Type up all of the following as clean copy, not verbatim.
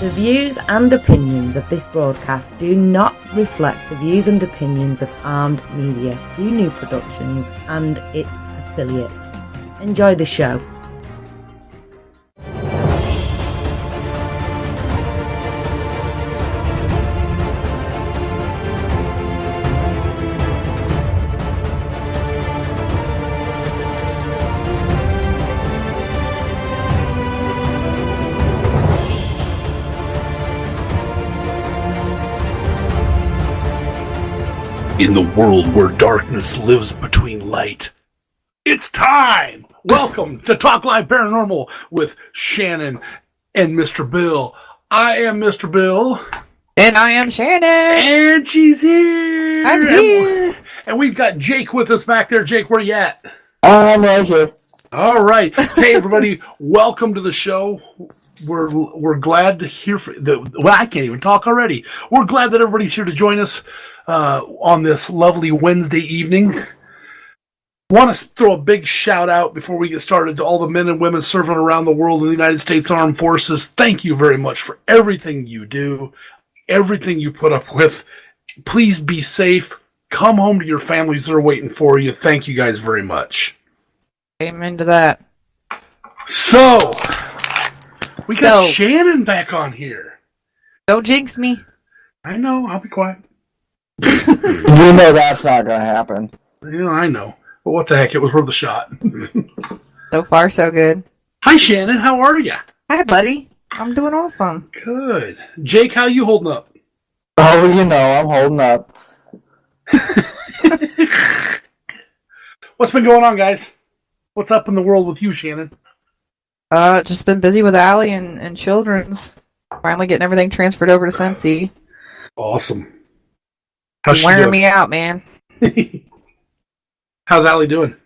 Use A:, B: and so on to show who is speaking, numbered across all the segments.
A: The views and opinions of this broadcast do not reflect the views and opinions of Armed Media, New Productions, and its affiliates. Enjoy the show.
B: In the world where darkness lives between light, it's time! Welcome to Talk Live Paranormal with Shannon and Mr. Bill. I am Mr. Bill.
C: And I am Shannon.
B: And she's here.
C: I'm here.
B: And we've got Jake with us back there. Jake, where you at?
D: I'm right here.
B: All right. Hey, everybody. Welcome to the show. We're glad to hear from well, I can't even talk already. We're glad that everybody's here to join us on this lovely Wednesday evening. Want to throw a big shout out before we get started to all the men and women serving around the world in the United States Armed Forces. Thank you very much for everything you do, everything you put up with. Please be safe. Come home to your families that are waiting for you. Thank you guys very much.
C: Amen to that.
B: So, we got Shannon back on here.
C: Don't jinx me.
B: I know. I'll be quiet.
D: You know that's not going to happen.
B: Yeah, I know. But what the heck? It was worth a shot.
C: So far, so good.
B: Hi, Shannon. How are you?
C: Hi, buddy. I'm doing awesome.
B: Good. Jake, how you holding up?
D: Oh, you know, I'm holding up.
B: What's been going on, guys? What's up in the world with you, Shannon?
C: Just been busy with Allie and Children's. Finally getting everything transferred over to Sensi.
B: Awesome. How's she
C: wearing
B: doing?
C: me out, man.
B: How's Allie doing?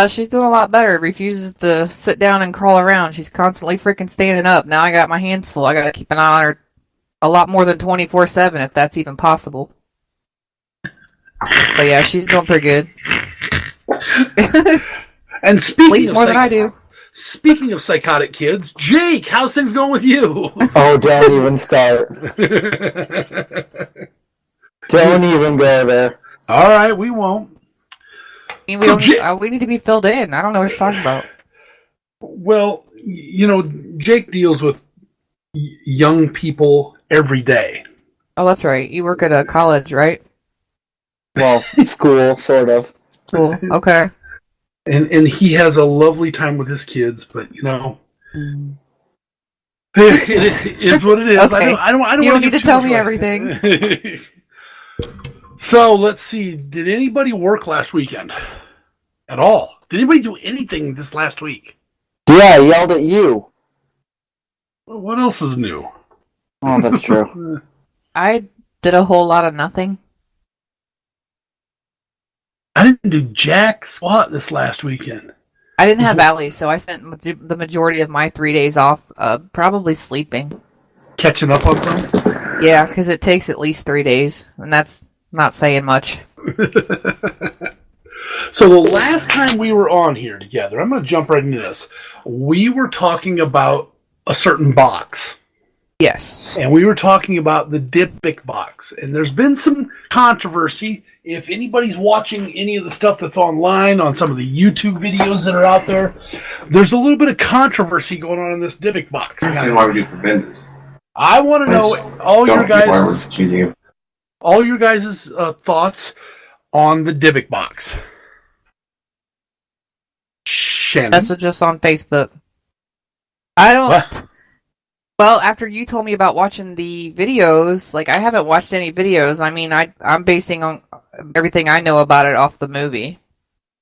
C: She's doing a lot better. Refuses to sit down and crawl around. She's constantly freaking standing up. Now I got my hands full. I gotta keep an eye on her a lot more than 24/7, if that's even possible. But yeah, she's doing pretty good.
B: And speaking of
C: more than I do.
B: Speaking of psychotic kids, Jake, how's things going with you?
D: Oh, don't even start. Don't even go there.
B: All right, we won't.
C: I mean, we need to be filled in. I don't know what you're talking about.
B: Well, you know, Jake deals with young people every day.
C: Oh, that's right. You work at a college, right?
D: Well, school, sort of.
C: Cool. Okay.
B: And he has a lovely time with his kids, but you know, it is what it is.
C: Okay.
B: I don't.
C: You don't need to tell me everything.
B: So let's see. Did anybody work last weekend at all? Did anybody do anything this last week?
D: Yeah, I yelled at you.
B: Well, what else is new?
D: Oh, that's true.
C: I did a whole lot of nothing.
B: I didn't do jack squat this last weekend.
C: I didn't have Allie, so I spent the majority of my 3 days off probably sleeping.
B: Catching up on something?
C: Yeah, because it takes at least 3 days, and that's not saying much.
B: So the last time we were on here together, I'm going to jump right into this. We were talking about a certain box.
C: Yes.
B: And we were talking about the Dybbuk box. And there's been some controversy. If anybody's watching any of the stuff that's online, on some of the YouTube videos that are out there, there's a little bit of controversy going on in this Dybbuk box.
E: Why we do for vendors?
B: I want to know all your guys' thoughts on the Dybbuk box. Shannon?
C: Message us on Facebook. I don't...
B: What?
C: Well, after you told me about watching the videos, like, I haven't watched any videos. I mean, I'm basing on everything I know about it off the movie,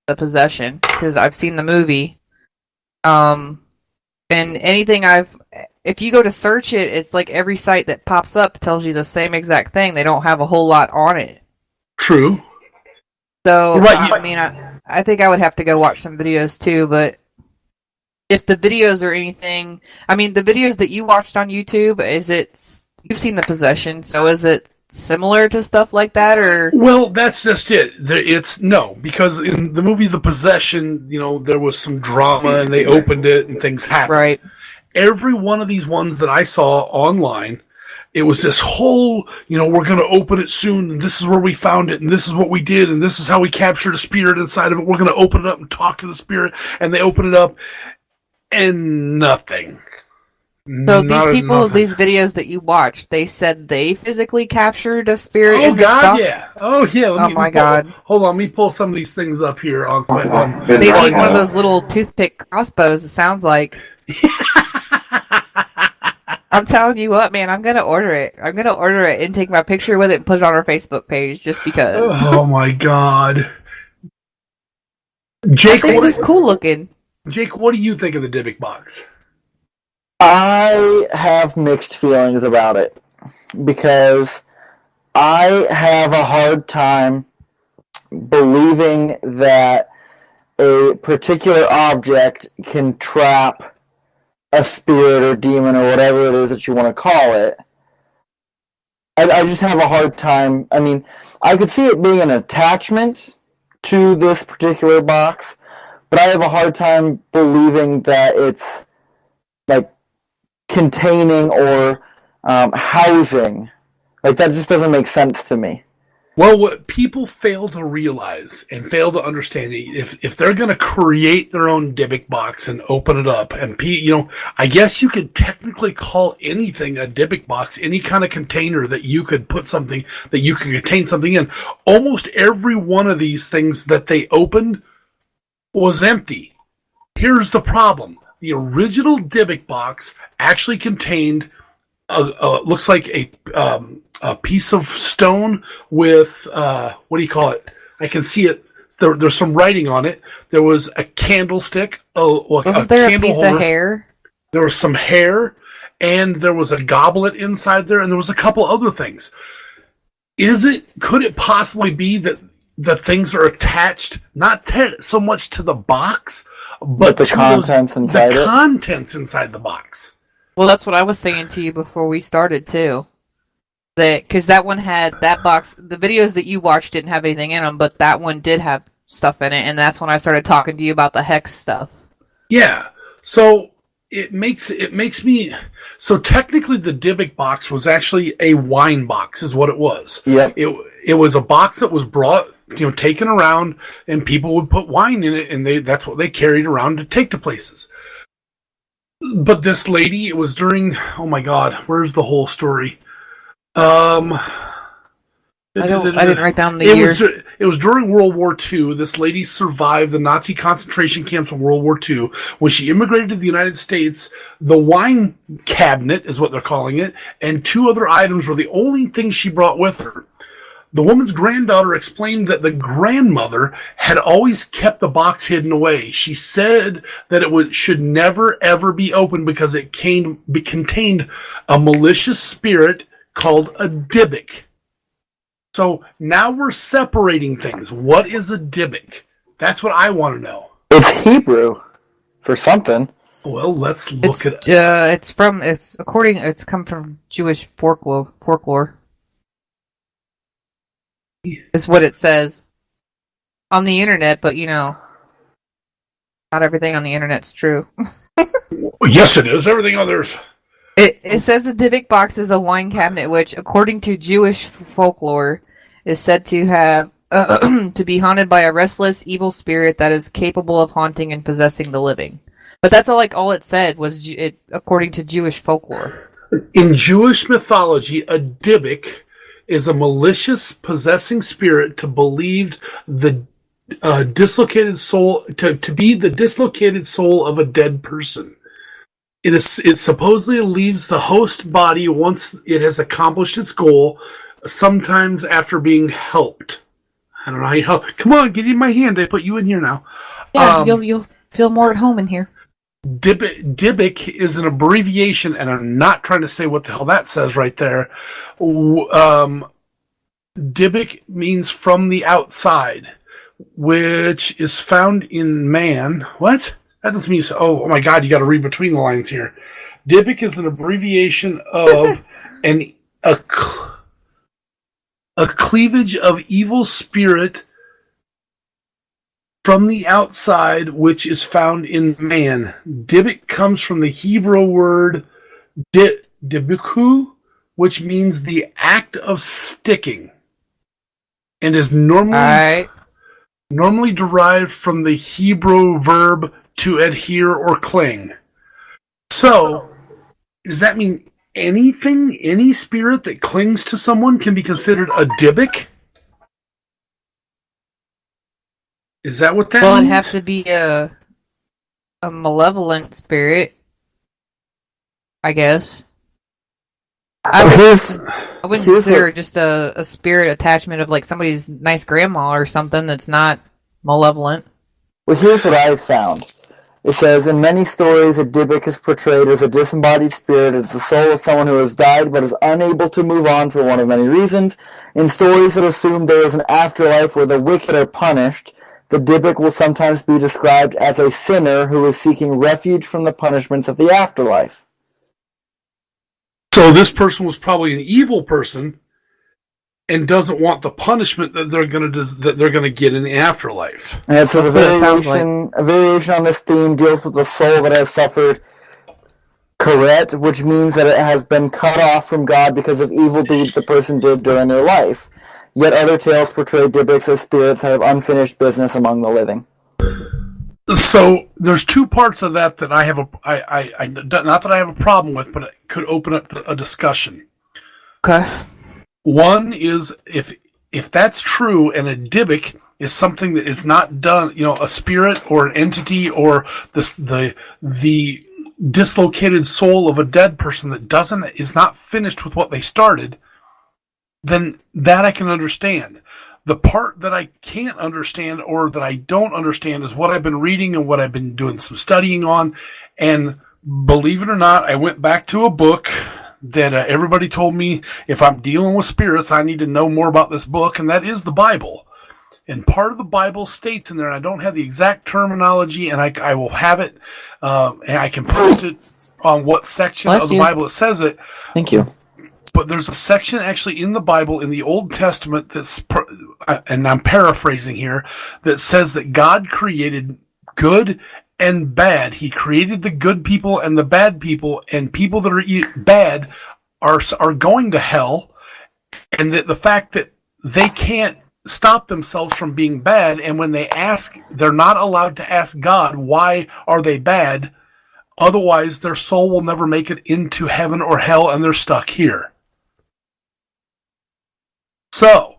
C: The Possession, because I've seen the movie. And anything if you go to search it, it's like every site that pops up tells you the same exact thing. They don't have a whole lot on it.
B: True.
C: So,
B: right,
C: I mean, I think I would have to go watch some videos too, but if the videos are anything, I mean, the videos that you watched on YouTube, you've seen The Possession, so is it similar to stuff like that, or?
B: Well, that's just it. It's no, because in the movie The Possession, you know, there was some drama and they opened it and things happened.
C: Right.
B: every one of these ones that I saw online, it was this whole, we're going to open it soon, and this is where we found it, and this is what we did, and this is how we captured a spirit inside of it. We're going to open it up and talk to the spirit, and they open it up, and nothing.
C: So these people, these videos that you watched, they said they physically captured a spirit.
B: Oh God, yeah. Oh yeah.
C: God.
B: Hold on, let me pull some of these things up here on.
C: They need one of those little toothpick crossbows. It sounds like. I'm telling you what, man. I'm gonna order it. I'm gonna order it and take my picture with it and put it on our Facebook page just because.
B: Oh my God. Jake,
C: it was cool looking.
B: Jake, what do you think of the Dybbuk box?
D: I have mixed feelings about it because I have a hard time believing that a particular object can trap a spirit or demon or whatever it is that you want to call it. I just have a hard time. I mean, I could see it being an attachment to this particular box, but I have a hard time believing that it's like containing or housing. Like, that just doesn't make sense to me.
B: Well, what people fail to realize and fail to understand, if they're going to create their own Dybbuk box and open it up, and I guess you could technically call anything a Dybbuk box, any kind of container that you could put something, that you could contain something in. Almost every one of these things that they opened was empty. Here's the problem. The original Dybbuk box actually contained looks like a piece of stone with what do you call it? I can see it. There's some writing on it. There was a candlestick.
C: Wasn't there a piece of hair?
B: There was some hair, and there was a goblet inside there, and there was a couple other things. Could it possibly be that the things are attached not so much to the box, but
D: the contents inside
B: the contents inside the box?
C: Well, that's what I was saying to you before we started too. Because that one had that box. The videos that you watched didn't have anything in them, but that one did have stuff in it, and that's when I started talking to you about the hex stuff.
B: Yeah. So it makes me. So technically, the Dybbuk box was actually a wine box, is what it was.
D: Yeah.
B: It was a box that was brought, taken around, and people would put wine in it, and that's what they carried around to take to places. But this lady, it was during. Oh my God, where's the whole story? I
C: didn't write down the year.
B: It was during World War II. This lady survived the Nazi concentration camps in World War II. When she immigrated to the United States, the wine cabinet is what they're calling it, and 2 other items were the only things she brought with her. The woman's granddaughter explained that the grandmother had always kept the box hidden away. She said that it should never ever be opened because it contained a malicious spirit called a Dybbuk. So now we're separating things. What is a Dybbuk? That's what I want to know.
D: It's Hebrew for something.
B: Well, let's look at it.
C: It's come from Jewish folklore. Is what it says on the internet, but not everything on the internet's true.
B: Yes, it is. Everything others.
C: It says the Dybbuk box is a wine cabinet, which, according to Jewish folklore, is said to have to be haunted by a restless, evil spirit that is capable of haunting and possessing the living. But that's all it said was according to Jewish folklore.
B: In Jewish mythology, a Dybbuk is a malicious, possessing spirit to believe the dislocated soul to be the dislocated soul of a dead person. It supposedly leaves the host body once it has accomplished its goal, sometimes after being helped. I don't know how you help. Come on, get in my hand. I put you in here now.
C: Yeah, you'll feel more at home in here.
B: Dybbuk is an abbreviation, and I'm not trying to say what the hell that says right there. Dybbuk means from the outside, which is found in man. What? That doesn't mean so. Oh my God, you got to read between the lines here. Dybbuk is an abbreviation of a cleavage of evil spirit From the outside, which is found in man. Dybbuk comes from the Hebrew word dybuku, which means the act of sticking, and is normally derived from the Hebrew verb to adhere or cling. So, does that mean anything, any spirit that clings to someone can be considered a Dybbuk? Is that what that means?
C: Well, it'd have to be a malevolent spirit, I guess. I wouldn't consider just a spirit attachment of like somebody's nice grandma or something that's not malevolent.
D: Well, here's what I found. It says, in many stories, a Dybbuk is portrayed as a disembodied spirit, as the soul of someone who has died but is unable to move on for one of many reasons. In stories that assume there is an afterlife where the wicked are punished, the Dybbuk will sometimes be described as a sinner who is seeking refuge from the punishments of the afterlife.
B: So this person was probably an evil person and doesn't want the punishment that they're going to get in the afterlife.
D: And it says a variation on this theme deals with the soul that has suffered karet, which means that it has been cut off from God because of evil deeds the person did during their life. Yet other tales portray Dybbuks as spirits that have unfinished business among the living.
B: So there's two parts of that I have not that I have a problem with, but it could open up a discussion.
C: Okay. One
B: is if that's true, and a Dybbuk is something that is not done, a spirit or an entity or the dislocated soul of a dead person that is not finished with what they started, then that I can understand. The part that I can't understand or that I don't understand is what I've been reading and what I've been doing some studying on. And believe it or not, I went back to a book that everybody told me if I'm dealing with spirits, I need to know more about this book, and that is the Bible. And part of the Bible states in there, and I don't have the exact terminology, and I will have it, and I can post it on what section of the Bible it says it.
D: Thank you.
B: But there's a section actually in the Bible, in the Old Testament, and I'm paraphrasing here, that says that God created good and bad. He created the good people and the bad people, and people that are bad are going to hell, and that the fact that they can't stop themselves from being bad, and when they ask, they're not allowed to ask God, why are they bad? Otherwise, their soul will never make it into heaven or hell, and they're stuck here. So,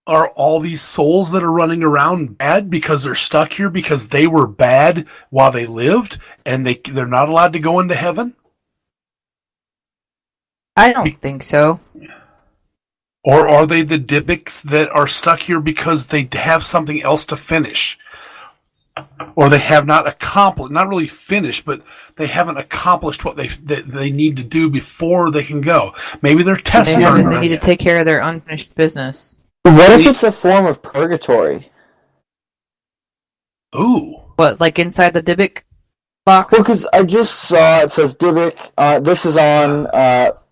B: are all these souls that are running around bad because they're stuck here because they were bad while they lived and they're not allowed to go into heaven?
C: I don't think so.
B: Or are they the Dybbuks that are stuck here because they have something else to finish? Or they have not accomplished, not really finished, but they haven't accomplished what they need to do before they can go. Maybe they're testing.
C: They need to take care of their unfinished business.
D: What if it's a form of purgatory?
B: Ooh.
C: What, like inside the Dybbuk box?
D: Well, because I just saw it says Dybbuk. This is on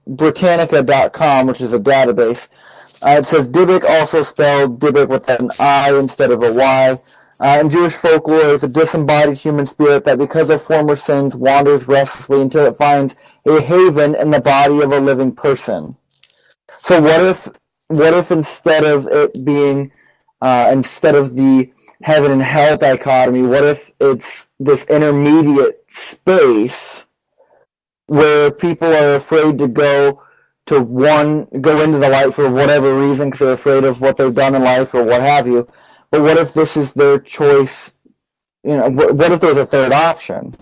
D: Britannica.com, which is a database. It says Dybbuk, also spelled Dybbuk with an I instead of a Y. In Jewish folklore, it's a disembodied human spirit that, because of former sins, wanders restlessly until it finds a haven in the body of a living person. So what if instead of it being, instead of the heaven and hell dichotomy, what if it's this intermediate space where people are afraid to go into the light for whatever reason because they're afraid of what they've done in life or what have you. But what if this is their choice? What if there's a third option?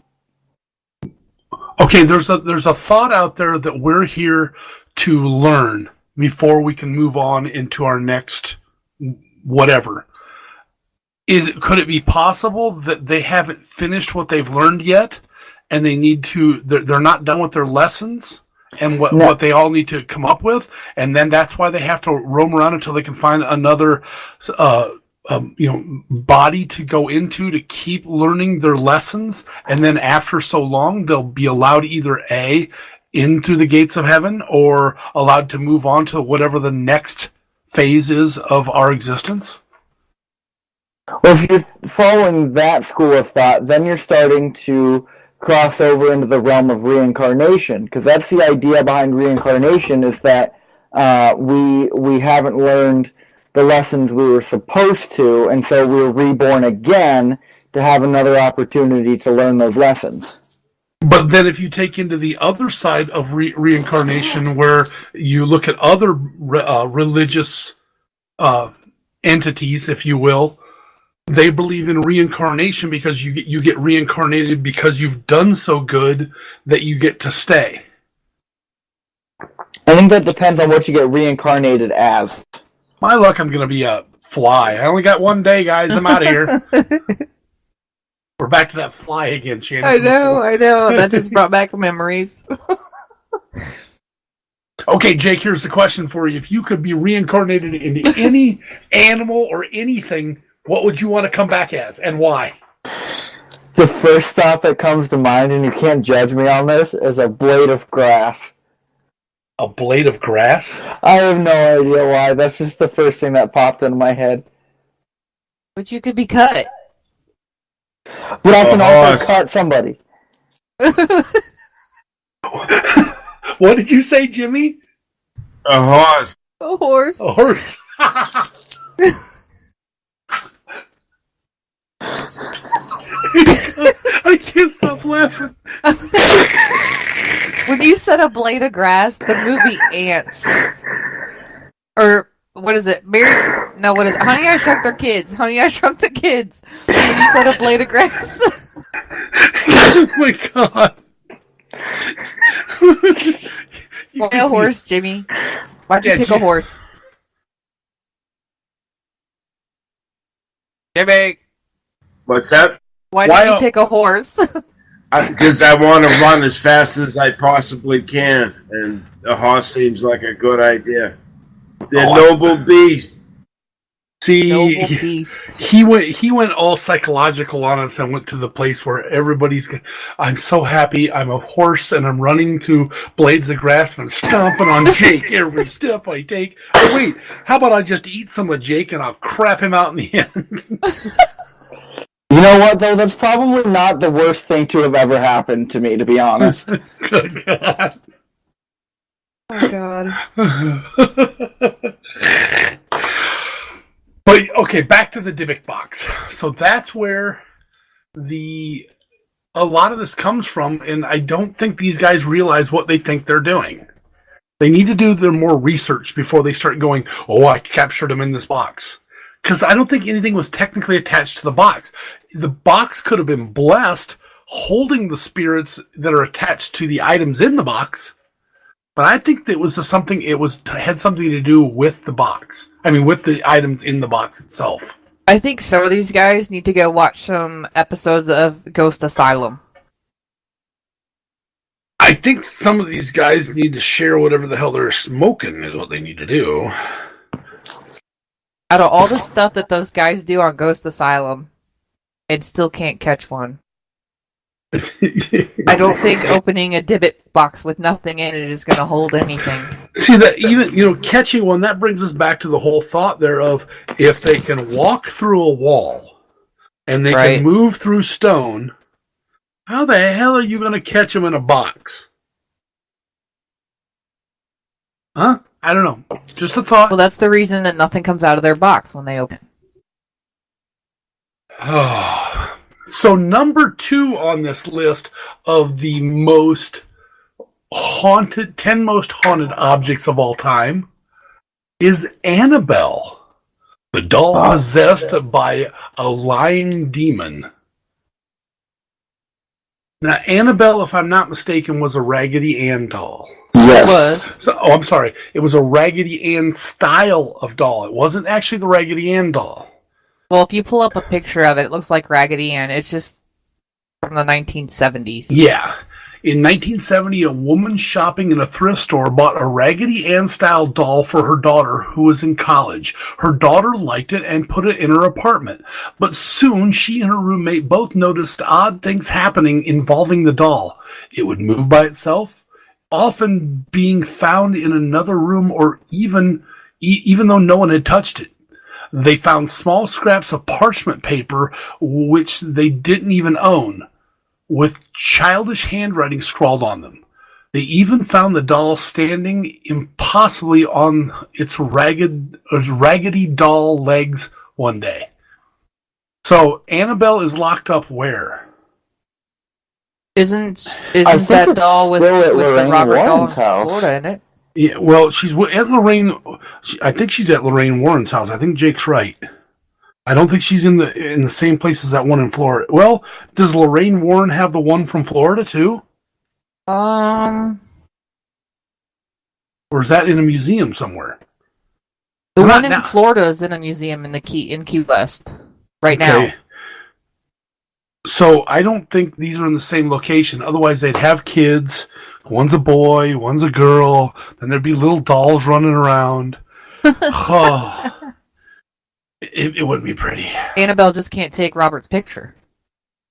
B: Okay, there's a thought out there that we're here to learn before we can move on into our next whatever. Could it be possible that they haven't finished what they've learned yet, and they're not done with their lessons and what they all need to come up with, and then that's why they have to roam around until they can find another body to go into to keep learning their lessons, and then after so long they'll be allowed either in through the gates of heaven or allowed to move on to whatever the next phase is of our existence?
D: Well, if you're following that school of thought, then you're starting to cross over into the realm of reincarnation, because that's the idea behind reincarnation, is that we haven't learned the lessons we were supposed to, and so we're reborn again to have another opportunity to learn those lessons.
B: But then if you take into the other side of reincarnation, where you look at other religious entities, if you will, they believe in reincarnation because you get reincarnated because you've done so good that you get to stay.
D: I think that depends on what you get reincarnated as.
B: My luck, I'm going to be a fly. I only got one day, guys. I'm out of here. We're back to that fly again, Shannon.
C: I know. That just brought back memories.
B: Okay, Jake, here's the question for you. If you could be reincarnated into any animal or anything, what would you want to come back as, and why?
D: The first thought that comes to mind, and you can't judge me on this, is a blade of grass.
B: A blade of grass?
D: I have no idea why. That's just the first thing that popped into my head.
C: But you could be cut.
D: But I can also cut somebody.
B: What did you say, Jimmy?
E: A horse.
C: A horse.
B: A horse. I can't stop laughing.
C: When you said a blade of grass, the movie Ants. Or, what is it? What is it? Honey, I Shrunk Their Kids. Honey, I Shrunk the Kids. When you said a blade of grass.
B: Oh my god.
C: Why a horse, Jimmy? Why'd you pick a horse? Jimmy!
E: What's that?
C: Why did you pick a horse?
E: Because I want to run as fast as I possibly can, and a horse seems like a good idea. They're noble beasts.
B: See,
C: Noble beast.
B: he went all psychological on us and went to the place where everybody's. I'm so happy. I'm a horse and I'm running through blades of grass and I'm stomping on Jake every step I take. Oh, wait, how about I just eat some of Jake and I'll crap him out in the end?
D: You know what, though? That's probably not the worst thing to have ever happened to me, to be honest.
B: Good God.
C: Oh, God.
B: But, okay, back to the Dybbuk box. So that's where a lot of this comes from, and I don't think these guys realize what they think they're doing. They need to do their more research before they start going, oh, I captured him in this box. Because I don't think anything was technically attached to the box. The box could have been blessed holding the spirits that are attached to the items in the box, but I think it was something. Had something to do with the box. I mean, with the items in the box itself.
C: I think some of these guys need to go watch some episodes of Ghost Asylum.
B: I think some of these guys need to share whatever the hell they're smoking is what they need to do.
C: Out of all the stuff that those guys do on Ghost Asylum, it still can't catch one. I don't think opening a Dybbuk box with nothing in it is going to hold anything.
B: See, that even, catching one, that brings us back to the whole thought there of if they can walk through a wall and they can move through stone, how the hell are you going to catch them in a box? Huh? I don't know. Just a thought.
C: Well, that's the reason that nothing comes out of their box when they open.
B: Oh. So number 2 on this list of the 10 most haunted objects of all time is Annabelle, the doll possessed by a lying demon. Now, Annabelle, if I'm not mistaken, was a Raggedy Ann doll.
D: Yes.
C: It was.
B: So, I'm sorry. It was a Raggedy Ann style of doll. It wasn't actually the Raggedy Ann doll.
C: Well, if you pull up a picture of it, it looks like Raggedy Ann. It's just from the 1970s.
B: Yeah. In 1970, a woman shopping in a thrift store bought a Raggedy Ann-style doll for her daughter, who was in college. Her daughter liked it and put it in her apartment. But soon, she and her roommate both noticed odd things happening involving the doll. It would move by itself, often being found in another room, or even though no one had touched it. They found small scraps of parchment paper, which they didn't even own, with childish handwriting scrawled on them. They even found the doll standing impossibly on its raggedy doll legs one day. So Annabelle is locked up where?
C: Isn't that doll with the Robert doll in Florida in it?
B: Yeah, well, she's at Lorraine. I think she's at Lorraine Warren's house. I think Jake's right. I don't think she's in the same place as that one in Florida. Well, does Lorraine Warren have the one from Florida too?
C: Or
B: is that in a museum somewhere?
C: The one in Florida is in a museum in Key West right now.
B: So I don't think these are in the same location. Otherwise, they'd have kids. One's a boy, one's a girl. Then there'd be little dolls running around. Oh, it wouldn't be pretty.
C: Annabelle just can't take Robert's picture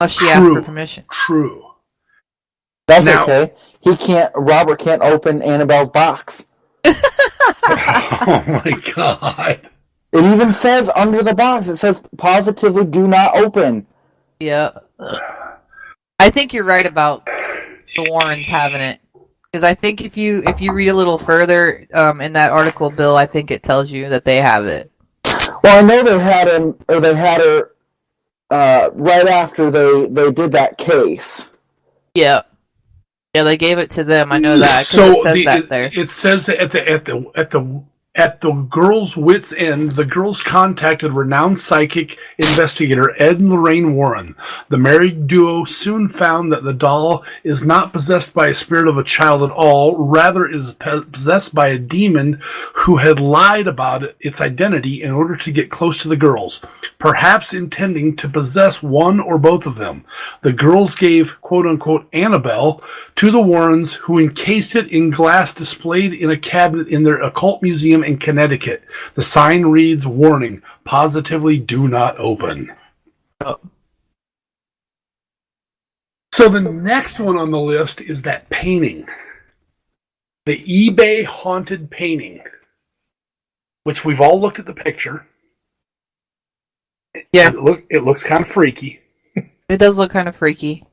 C: unless she asks for permission.
B: True.
D: That's okay. Robert can't open Annabelle's box.
B: Oh my god.
D: It even says under the box, it says positively do not open.
C: Yeah. I think you're right about the Warrens having it. Because I think if you read a little further in that article, Bill, I think it tells you that they have it.
D: Well, I know they had her right after they did that case.
C: Yeah. Yeah, they gave it to them. I know that.
B: So
C: it says that there.
B: It says that at the girls' wits' end, the girls contacted renowned psychic investigator Ed and Lorraine Warren. The married duo soon found that the doll is not possessed by a spirit of a child at all, rather is possessed by a demon who had lied about its identity in order to get close to the girls, perhaps intending to possess one or both of them. The girls gave quote-unquote Annabelle to the Warrens, who encased it in glass displayed in a cabinet in their occult museum in Connecticut. The sign reads, "Warning, positively do not open."
C: Oh.
B: So the next one on the list is that painting. The eBay haunted painting, which we've all looked at the picture.
C: Yeah.
B: It looks kind of freaky.
C: It does look kind of freaky.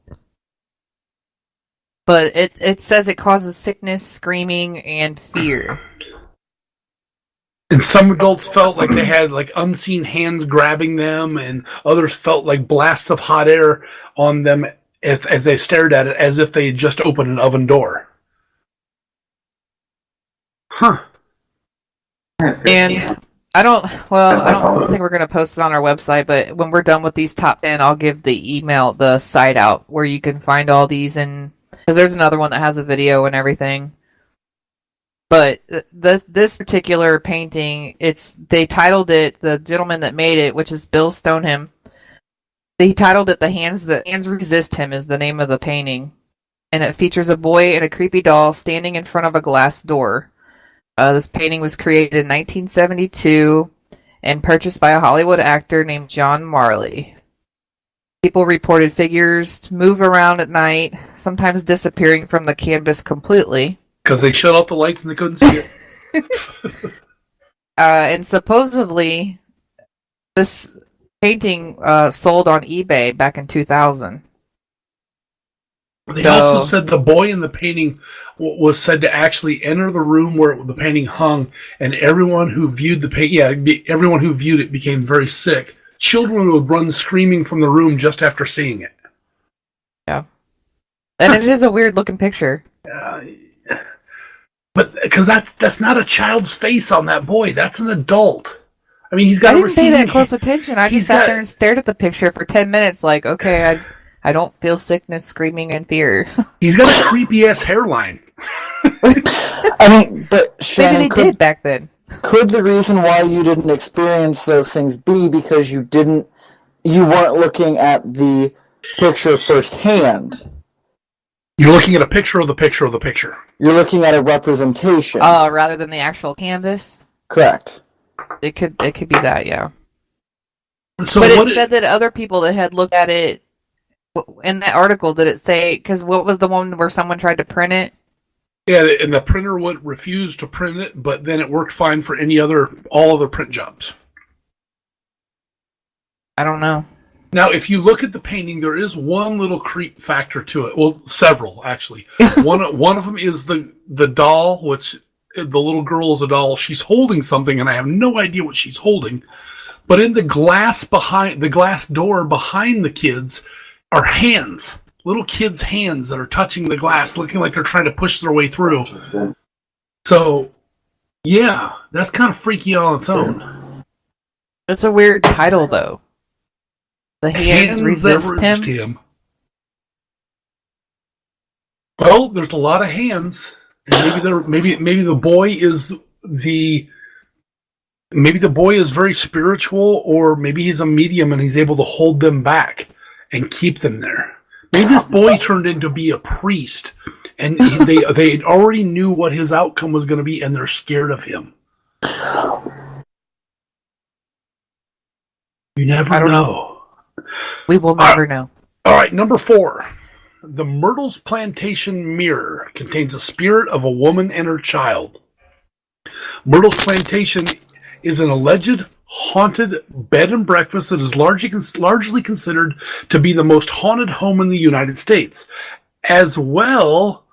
C: But it says it causes sickness, screaming, and fear.
B: And some adults felt like they had like unseen hands grabbing them, and others felt like blasts of hot air on them as they stared at it, as if they had just opened an oven door. Huh.
C: And I don't think we're going to post it on our website, but when we're done with these top 10, I'll give the site out where you can find all these, and because there's another one that has a video and everything. But this particular painting, they titled it, the gentleman that made it, which is Bill Stoneham, they titled it "The Hands Resist Him" is the name of the painting, and it features a boy and a creepy doll standing in front of a glass door. This painting was created in 1972 and purchased by a Hollywood actor named John Marley. People reported figures move around at night, sometimes disappearing from the canvas completely.
B: Because they shut off the lights and they couldn't see it.
C: And supposedly, this painting sold on eBay back in 2000.
B: They also said the boy in the painting was said to actually enter the room where the painting hung, and everyone who viewed everyone who viewed it became very sick. Children would run screaming from the room just after seeing it.
C: Yeah, and it is a weird looking picture.
B: But because that's not a child's face on that boy, that's an adult. I mean, he's got.
C: I didn't pay that close attention. I just sat there and stared at the picture for 10 minutes, like, okay, I don't feel sickness, screaming, and fear.
B: He's got a creepy ass hairline.
D: I mean, but Shannon,
C: maybe they did back then.
D: Could the reason why you didn't experience those things be because you weren't looking at the picture firsthand?
B: You're looking at a picture of the picture of the picture.
D: You're looking at a representation.
C: Rather than the actual canvas?
D: Correct.
C: It could be that, yeah.
B: So
C: but it said that other people that had looked at it in that article, did it say, because what was the one where someone tried to print it?
B: Yeah, and the printer would refuse to print it, but then it worked fine for all other print jobs.
C: I don't know.
B: Now, if you look at the painting, there is one little creep factor to it. Well, several, actually. One of them is the doll, which the little girl is a doll. She's holding something, and I have no idea what she's holding. But in the glass door behind the kids are hands, little kids' hands that are touching the glass, looking like they're trying to push their way through. So, yeah, that's kind of freaky on its own.
C: It's a weird title, though. The hands resist
B: him. Well, there's a lot of hands, and maybe the boy is very spiritual, or maybe he's a medium and he's able to hold them back and keep them there. Maybe this boy turned into be a priest, and they already knew what his outcome was going to be, and they're scared of him. You never know.
C: We will never know.
B: All right, number 4. The Myrtle's Plantation Mirror contains a spirit of a woman and her child. Myrtle's Plantation is an alleged haunted bed and breakfast that is largely considered to be the most haunted home in the United States, as well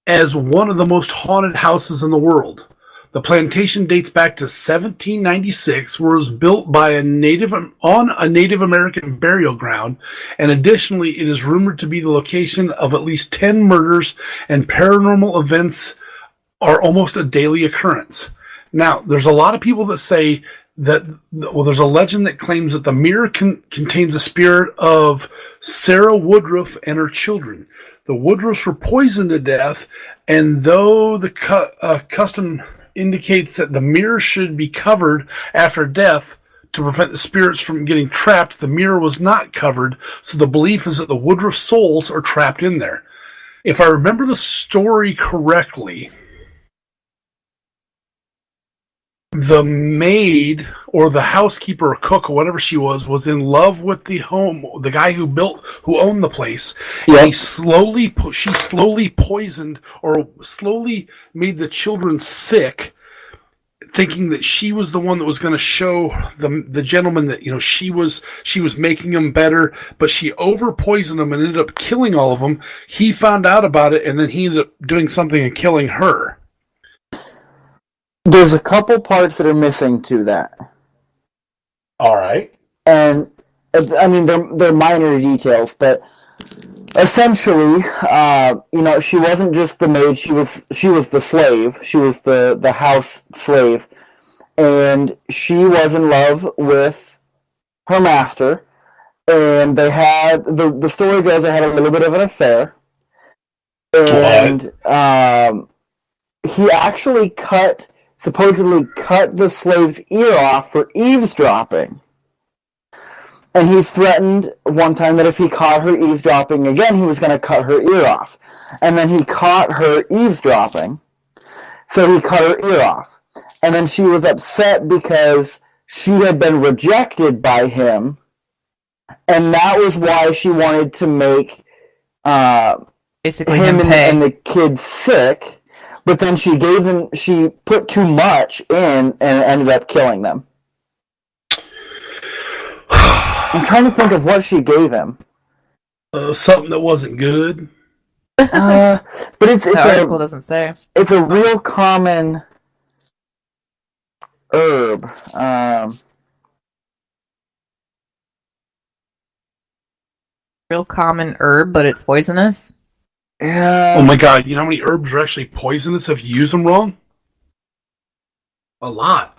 B: as one of the most haunted houses in the world. The plantation dates back to 1796, where it was built by on a Native American burial ground, and additionally, it is rumored to be the location of at least 10 murders, and paranormal events are almost a daily occurrence. Now, there's a lot of people that say that, well, there's a legend that claims that the mirror contains the spirit of Sarah Woodruff and her children. The Woodruffs were poisoned to death, and though the custom indicates that the mirror should be covered after death to prevent the spirits from getting trapped, the mirror was not covered, so the belief is that the Woodruff souls are trapped in there. If I remember the story correctly, the maid or the housekeeper or cook or whatever she was in love with the guy who owned the place.
D: Yep.
B: And she slowly poisoned or slowly made the children sick, thinking that she was the one that was going to show the gentleman that, she was making them better, but she over poisoned them and ended up killing all of them. He found out about it, and then he ended up doing something and killing her.
D: There's a couple parts that are missing to that.
B: All right.
D: And, I mean, they're minor details, but essentially, she wasn't just the maid, she was the slave. She was the house slave. And she was in love with her master. And they had, the story goes, they had a little bit of an affair. And he actually supposedly cut the slave's ear off for eavesdropping. And he threatened one time that if he caught her eavesdropping again, he was going to cut her ear off. And then he caught her eavesdropping, so he cut her ear off. And then she was upset because she had been rejected by him, and that was why she wanted to make
C: basically
D: him
C: him
D: and the kid sick. But then she put too much in and ended up killing them. I'm trying to think of what she gave him.
B: Something that wasn't good.
D: But it's
C: the article doesn't say.
D: It's a real common herb.
C: Real common herb, but it's poisonous.
B: Oh my god, you know how many herbs are actually poisonous if you use them wrong? A lot.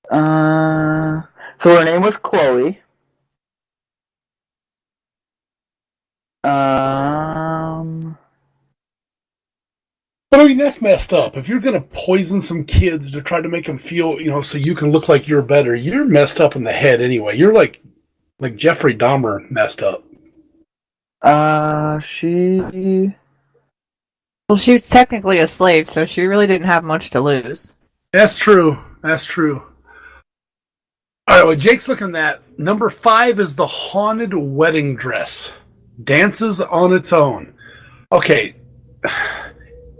D: So her name was Chloe.
B: But I mean, that's messed up. If you're going to poison some kids to try to make them feel, so you can look like you're better, you're messed up in the head anyway. You're like Jeffrey Dahmer messed up.
C: Well, she was technically a slave, so she really didn't have much to lose.
B: That's true. All right, well, Jake's looking at number 5 is the haunted wedding dress. Dances on its own. Okay.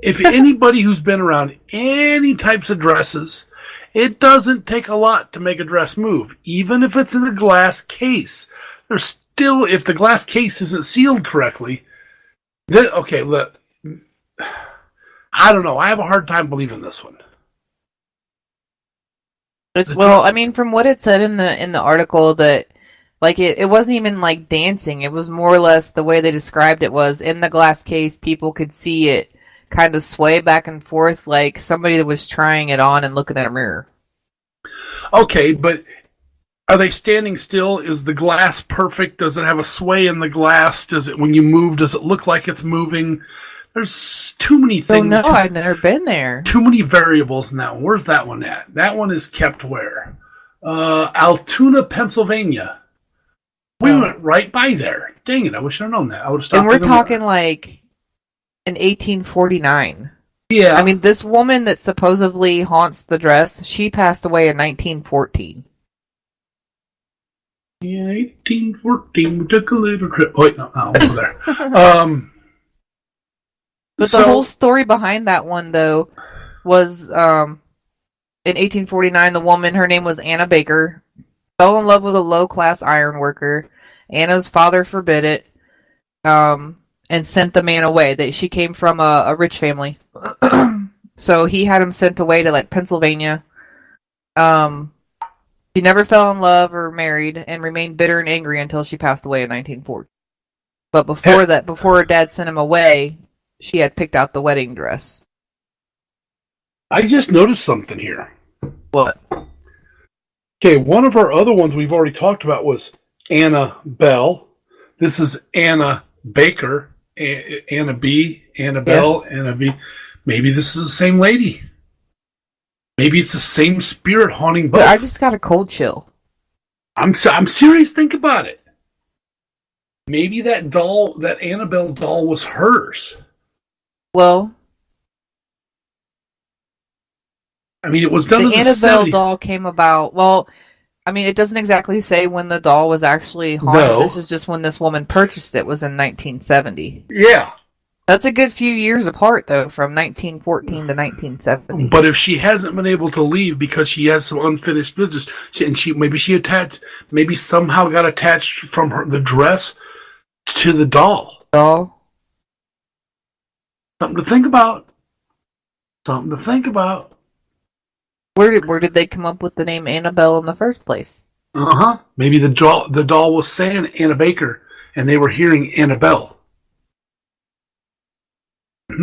B: If anybody who's been around any types of dresses, It doesn't take a lot to make a dress move, even if it's in a glass case. There's still, if the glass case isn't sealed correctly, okay, look, I don't know. I have a hard time believing this one.
C: Well, I mean, from what it said in the article, that like it wasn't even like dancing. It was more or less the way they described it was in the glass case. People could see it kind of sway back and forth, like somebody that was trying it on and looking at a mirror.
B: Okay, but are they standing still? Is the glass perfect? Does it have a sway in the glass? Does it, when you move, does it look like it's moving? There's too many things.
C: Oh no, I've never been there.
B: Too many variables in that one. Where's that one at? That one is kept where? Altoona, Pennsylvania. We went right by there. Dang it, I wish I'd known that. I would have stopped.
C: And we're talking like in 1849.
B: Yeah.
C: I mean, this woman that supposedly haunts the dress, she passed away in 1914.
B: Yeah, 1814, we took a little trip. Oh, wait, no, over there.
C: But the whole story behind that one, though, was in 1849, the woman, her name was Anna Baker, fell in love with a low-class iron worker. Anna's father forbid it, and sent the man away. She came from a rich family. So he had him sent away to, like, Pennsylvania. She never fell in love or married and remained bitter and angry until she passed away in 1940. But before her dad sent him away, she had picked out the wedding dress.
B: I just noticed something here.
C: What?
B: Okay, one of our other ones we've already talked about was Anna Bell. This is Anna Baker. Anna B. Anna Bell. Yeah. Anna B. Maybe this is the same lady. Maybe it's the same spirit haunting both.
C: But I just got a cold chill.
B: I'm serious. Think about it. Maybe that doll, that Annabelle doll, was hers.
C: Well,
B: I mean, it was done in the
C: Annabelle doll came about. Well, I mean, it doesn't exactly say when the doll was actually haunted. No. This is just when this woman purchased it. Was in 1970.
B: Yeah.
C: That's a good few years apart, though, from 1914 to 1970.
B: But if she hasn't been able to leave because she has some unfinished business, maybe somehow got attached from the dress to the doll. Something to think about.
C: Where did they come up with the name Annabelle in the first place?
B: Maybe the doll was saying Anna Baker, and they were hearing Annabelle. I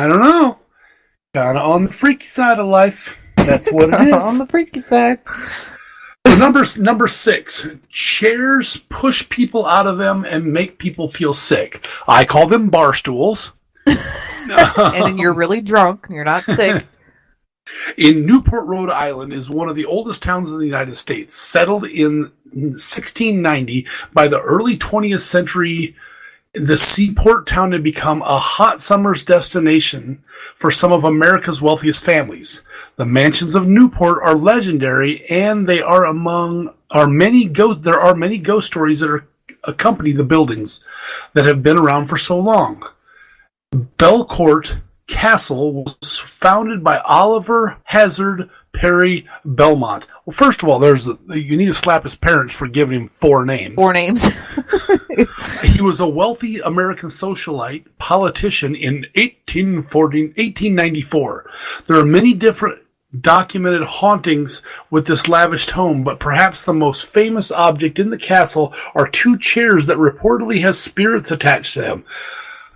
B: don't know. Kind of on the freaky side of life. That's what it is.
C: On the freaky side.
B: So number 6. Chairs push people out of them and make people feel sick. I call them bar stools.
C: And then you're really drunk and you're not sick.
B: In Newport, Rhode Island is one of the oldest towns in the United States, settled in 1690. By the early 20th century, the seaport town had become a hot summer's destination for some of America's wealthiest families. The mansions of Newport are legendary, and there are many ghost stories that accompany the buildings that have been around for so long. Belcourt Castle was founded by Oliver Hazard Perry Belmont. Well, first of all, you need to slap his parents for giving him 4 names.
C: 4 names.
B: He was a wealthy American socialite politician in 1894. There are many different documented hauntings with this lavish home, but perhaps the most famous object in the castle are 2 chairs that reportedly has spirits attached to them.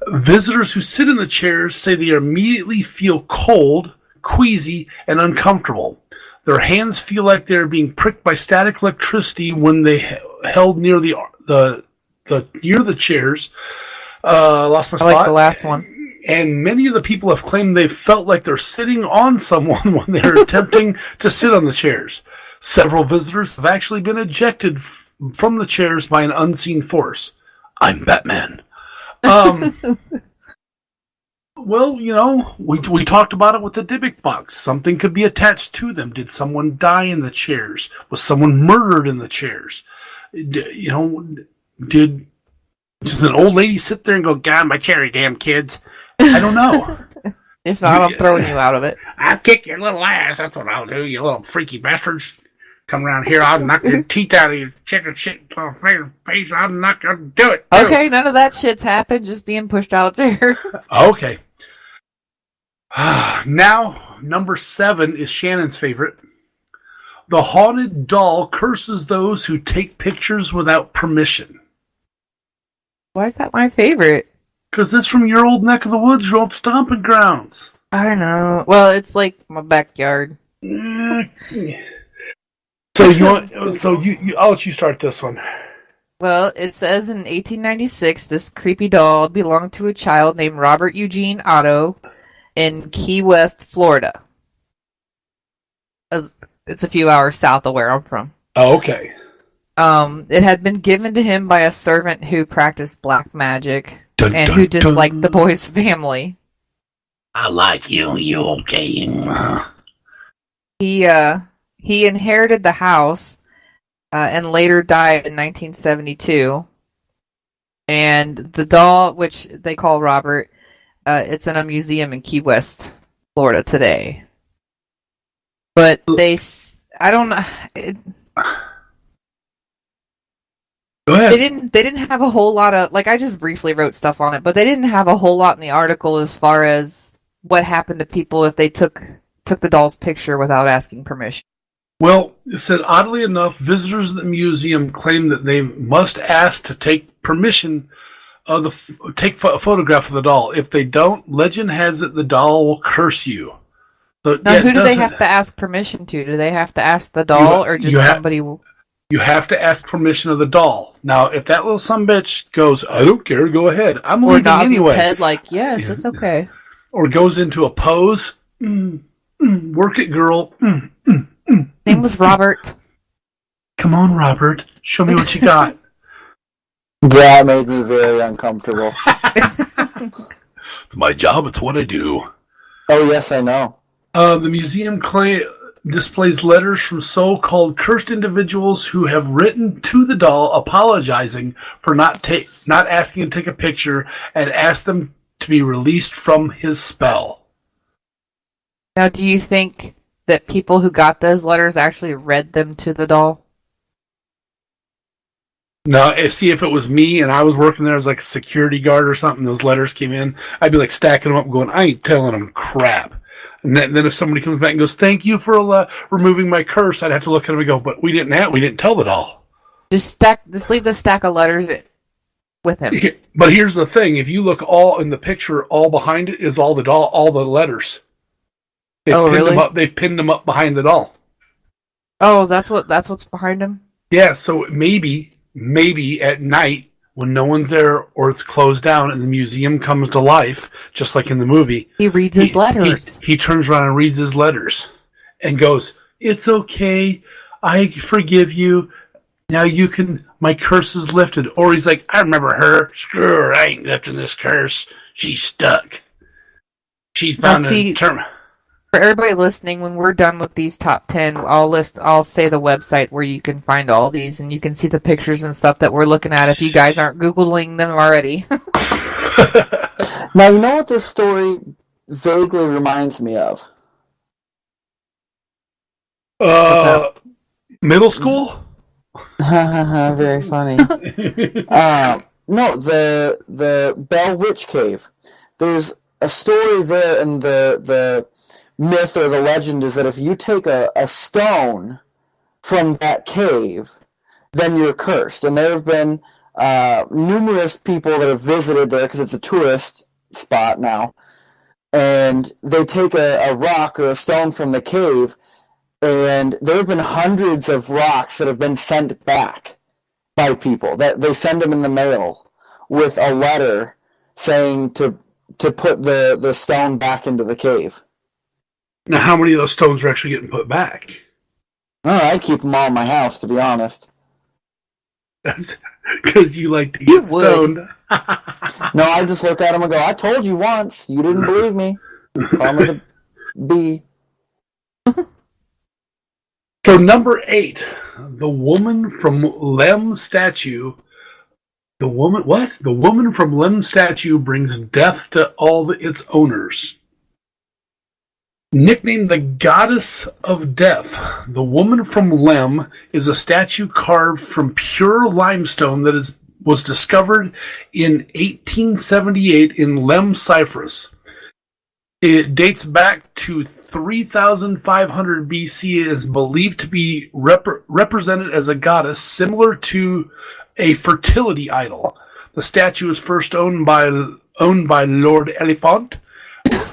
B: Visitors who sit in the chairs say they immediately feel cold, queasy, and uncomfortable. Their hands feel like they're being pricked by static electricity when they held near the chairs. Lost my spot.
C: I like the last one.
B: And many of the people have claimed they felt like they're sitting on someone when they're attempting to sit on the chairs. Several visitors have actually been ejected from the chairs by an unseen force. I'm Batman. Well, we talked about it with the Dybbuk box. Something could be attached to them. Did someone die in the chairs? Was someone murdered in the chairs? Does an old lady sit there and go, "God, my chair, damn kids"? I don't know.
C: If not, I'm throwing you out of it.
B: I'll kick your little ass. That's what I'll do, you little freaky bastards. Come around here, I'll knock your teeth out of your chicken shit face. I'll knock you. Do it.
C: Okay, none of that shit's happened. Just being pushed out there.
B: Okay. Now, number 7 is Shannon's favorite. The haunted doll curses those who take pictures without permission.
C: Why is that my favorite?
B: Because it's from your old neck of the woods, your old stomping grounds.
C: I don't know. Well, it's like my backyard.
B: So you want? So you I'll let you start this one.
C: Well, it says in 1896, this creepy doll belonged to a child named Robert Eugene Otto in Key West, Florida. It's a few hours south of where I'm from.
B: Oh, okay.
C: It had been given to him by a servant who practiced black magic
B: Dun,
C: and
B: dun,
C: who disliked
B: dun.
C: the boy's family.
B: I like you. You okay?
C: He inherited the house and later died in 1972. And the doll, which they call Robert, it's in a museum in Key West, Florida today. But I don't know.
B: Go ahead.
C: They didn't have a whole lot of, like, I just briefly wrote stuff on it, but they didn't have a whole lot in the article as far as what happened to people if they took the doll's picture without asking permission.
B: Well, it said, oddly enough, visitors at the museum claim that they must ask to take permission of take a photograph of the doll. If they don't, legend has it the doll will curse you. So,
C: Now, who do they have to ask permission to? Do they have to ask the doll or just somebody?
B: You have to ask permission of the doll. Now, if that little sumbitch goes, I don't care, go ahead. I'm leaving anyway.
C: Its head like, yes, it's okay.
B: Or goes into a pose. Work it, girl.
C: Name was Robert.
B: Come on, Robert. Show me what you got.
D: That made me very uncomfortable.
B: It's my job. It's what I do.
D: Oh, yes, I know.
B: The museum displays letters from so-called cursed individuals who have written to the doll apologizing for not asking to take a picture and asked them to be released from his spell.
C: Now, do you think that people who got those letters actually read them to the doll?
B: Now, see, if it was me and I was working there as like a security guard or something, those letters came in, I'd be like stacking them up and going, I ain't telling them crap. And then if somebody comes back and goes, thank you for removing my curse, I'd have to look at them and go, but we didn't tell the doll.
C: Just leave the stack of letters with him.
B: But here's the thing, if you look all in the picture, all behind it is all the letters.
C: Really?
B: They've pinned them up behind the doll.
C: Oh, that's what's behind him?
B: Yeah, so maybe at night when no one's there or it's closed down and the museum comes to life, just like in the movie.
C: He reads his letters.
B: He turns around and reads his letters and goes, it's okay, I forgive you. Now my curse is lifted. Or he's like, I remember her. Screw her, I ain't lifting this curse. She's stuck. She's bound to term.
C: For everybody listening, when we're done with these top 10, I'll say the website where you can find all these and you can see the pictures and stuff that we're looking at if you guys aren't Googling them already.
D: Now, you know what this story vaguely reminds me of?
B: Middle school?
D: Very funny. No, the Bell Witch Cave. There's a story there, and the myth or the legend is that if you take a stone from that cave, then you're cursed. And there have been numerous people that have visited there because it's a tourist spot now. And they take a rock or a stone from the cave, and there have been hundreds of rocks that have been sent back by people. That they send them in the mail with a letter saying to put the stone back into the cave.
B: Now, how many of those stones are actually getting put back?
D: Oh, I keep them all in my house, to be honest.
B: That's because you like to get stoned.
D: No, I just look at them and go, I told you once. You didn't believe me. Call me the bee.
B: So, number 8, the woman from Lem statue. The woman from Lem statue brings death to all its owners. Nicknamed the Goddess of Death, the woman from Lem is a statue carved from pure limestone that was discovered in 1878 in Lem, Cyprus. It dates back to 3500 BC and is believed to be represented as a goddess similar to a fertility idol. The statue was first owned by Lord Elephant,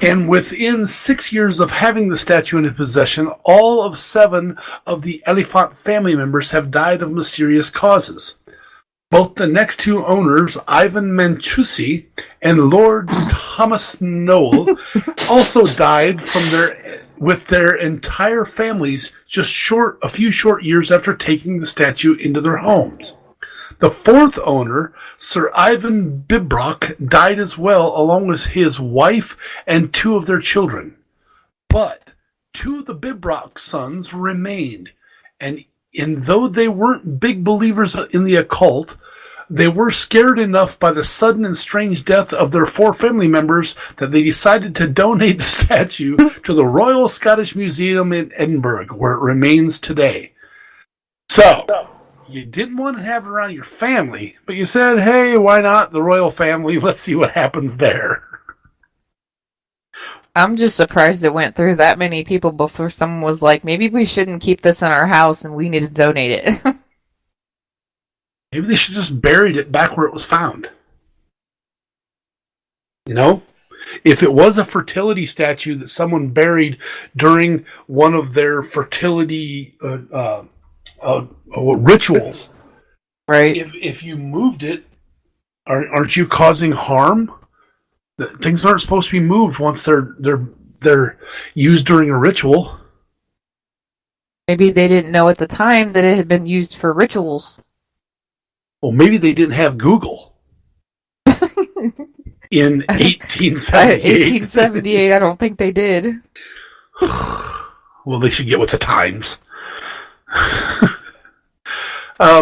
B: and within 6 years of having the statue in his possession, all of 7 of the Elephant family members have died of mysterious causes. Both the next 2 owners, Ivan Mancusi and Lord Thomas Noel, also died with their entire families just a few short years after taking the statue into their homes. The 4th owner, Sir Ivan Bibrock, died as well, along with his wife and 2 of their children. But 2 of the Bibrock sons remained, and though they weren't big believers in the occult, they were scared enough by the sudden and strange death of their 4 family members that they decided to donate the statue to the Royal Scottish Museum in Edinburgh, where it remains today. So, you didn't want to have it around your family, but you said, hey, why not the royal family? Let's see what happens there.
C: I'm just surprised it went through that many people before someone was like, maybe we shouldn't keep this in our house and we need to donate it.
B: Maybe they should just buried it back where it was found. You know? If it was a fertility statue that someone buried during one of their fertility rituals,
C: right?
B: If you moved it, aren't you causing harm? Things aren't supposed to be moved once they're used during a ritual.
C: Maybe they didn't know at the time that it had been used for rituals.
B: Well, maybe they didn't have Google in 1878.
C: 1878, I don't think they did.
B: Well, they should get with the times.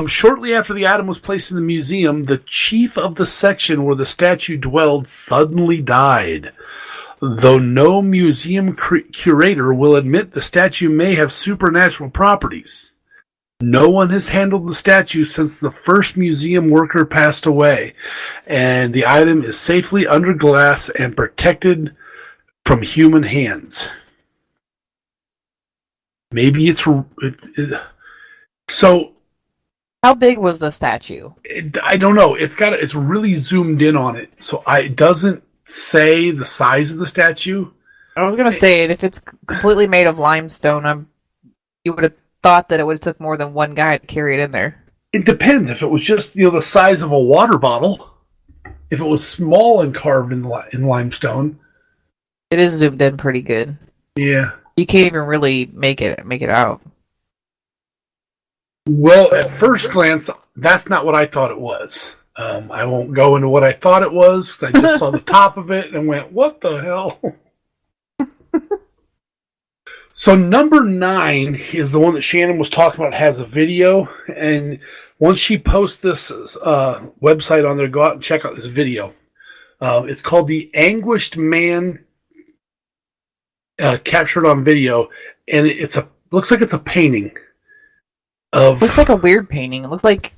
B: Shortly after the item was placed in the museum, the chief of the section where the statue dwelled suddenly died. Though no museum curator will admit the statue may have supernatural properties. No one has handled the statue since the first museum worker passed away, and the item is safely under glass and protected from human hands. Maybe so.
C: How big was the statue?
B: I don't know. It's really zoomed in on it, so it doesn't say the size of the statue.
C: I was gonna say it. If it's completely made of limestone, you would have thought that it would have took more than one guy to carry it in there.
B: It depends. If it was just the size of a water bottle, if it was small and carved in limestone,
C: it is zoomed in pretty good.
B: Yeah,
C: you can't even really make it out.
B: Well, at first glance, that's not what I thought it was. I won't go into what I thought it was because I just saw the top of it and went, "What the hell?" So number 9 is the one that Shannon was talking about. It has a video, and once she posts this website on there, go out and check out this video. It's called "The Anguished Man Captured on Video," and looks like it's a painting.
C: Looks like a weird painting. It looks like,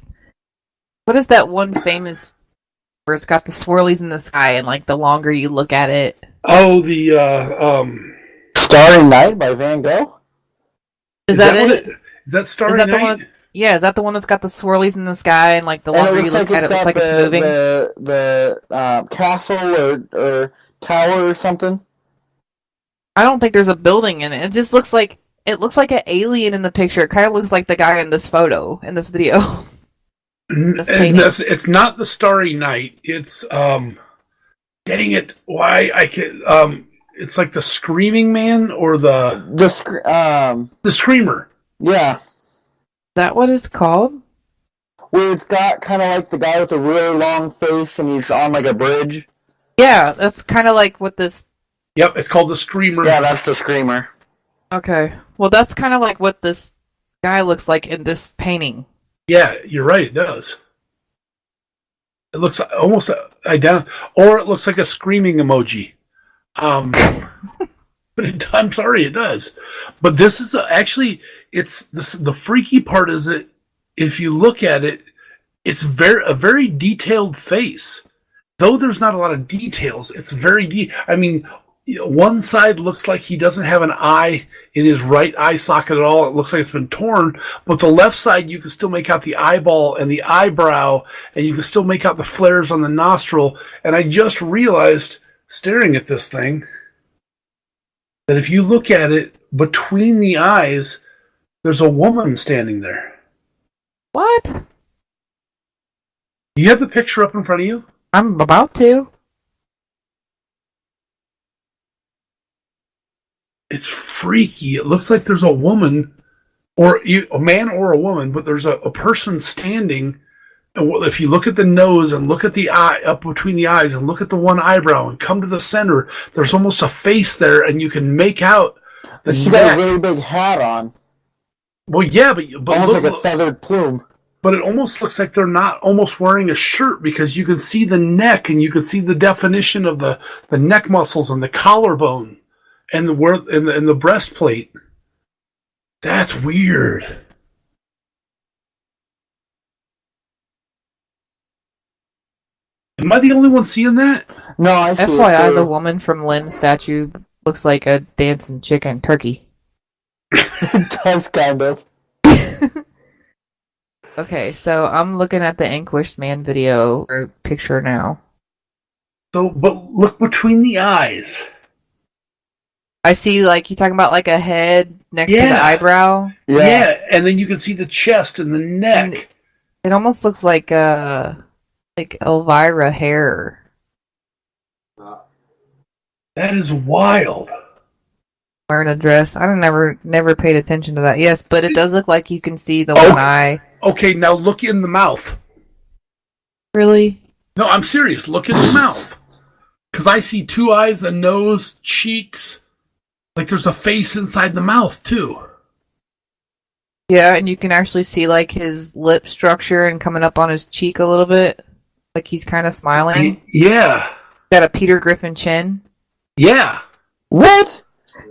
C: what is that one famous where it's got the swirlies in the sky and like the longer you look at it?
B: Oh, the
D: Starry Night by Van Gogh?
B: Is that it? Is that Starry Night?
C: The one, yeah, is that the one that's got the swirlies in the sky and like the longer you look at it, it looks like it's moving?
D: The castle or tower or something?
C: I don't think there's a building in it. It just looks like an alien in the picture. It kind of looks like the guy in this photo, in this video.
B: It's not the Starry Night. It's dang it! Why I can it's like the Screaming Man or the Screamer.
D: Yeah,
C: is that what it's called?
D: Where it's got kind of like the guy with a really long face and he's on like a bridge.
C: Yeah, that's kind of like what this.
B: Yep, it's called the Screamer.
D: Yeah, that's the Screamer.
C: Okay, well, that's kind of like what this guy looks like in this painting.
B: Yeah, you're right. It does. It looks almost identical, or it looks like a screaming emoji. But I'm sorry, it does. But this is actually, it's this. The freaky part is that if you look at it, it's a very detailed face. Though there's not a lot of details, it's very I mean, one side looks like he doesn't have an eye in his right eye socket at all. It looks like it's been torn. But the left side, you can still make out the eyeball and the eyebrow, and you can still make out the flares on the nostril. And I just realized, staring at this thing, that if you look at it between the eyes, there's a woman standing there.
C: What?
B: Do you have the picture up in front of you?
C: I'm about to.
B: It's freaky. It looks like there's a woman, or a man or a woman, but there's a person standing. And if you look at the nose and look at the eye up between the eyes and look at the one eyebrow and come to the center, there's almost a face there, and you can make out the
D: She's
B: neck.
D: got a really big hat on.
B: Well, yeah, but
D: Almost
B: look,
D: like a feathered plume.
B: but it almost looks like they're not almost wearing a shirt, because you can see the neck and you can see the definition of the neck muscles and the collarbone and the breastplate. That's weird. Am I the only one seeing that?
D: No, I see
C: FYI,
D: it
C: the
D: too.
C: woman from Limb statue looks like a dancing chicken turkey.
D: It does kind of.
C: Okay, so I'm looking at the Anguished Man video or picture now.
B: So, but look between the eyes.
C: I see, like, you talking about like a head next to the
B: Yeah.
C: eyebrow.
B: Yeah. And then you can see the chest and the neck.
C: And it almost looks like Elvira hair.
B: That is wild.
C: Wearing a dress. I never paid attention to that. Yes, but it does look like you can see the
B: Oh.
C: one eye.
B: Okay, now look in the mouth.
C: Really?
B: No, I'm serious. Look in the mouth. Because I see two eyes, a nose, cheeks. Like there's a face inside the mouth, too.
C: Yeah, and you can actually see like his lip structure and coming up on his cheek a little bit. Like he's kind of smiling.
B: Yeah.
C: Got a Peter Griffin chin.
B: Yeah.
D: What?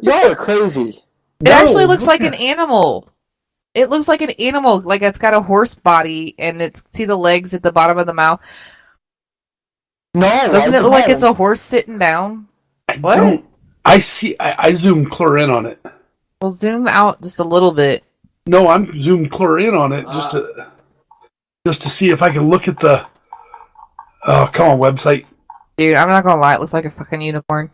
D: Y'all are crazy.
C: It actually looks like an animal. It looks like an animal, like it's got a horse body, and it's see the legs at the bottom of the mouth.
D: No,
C: Doesn't it look like it's a horse sitting down? What?
B: I see. I zoomed clear in on it.
C: Well, zoom out just a little bit.
B: No, I'm zoomed clear in on it just to see if I can look at the. Oh, come on, website.
C: Dude, I'm not gonna lie, it looks like a fucking unicorn.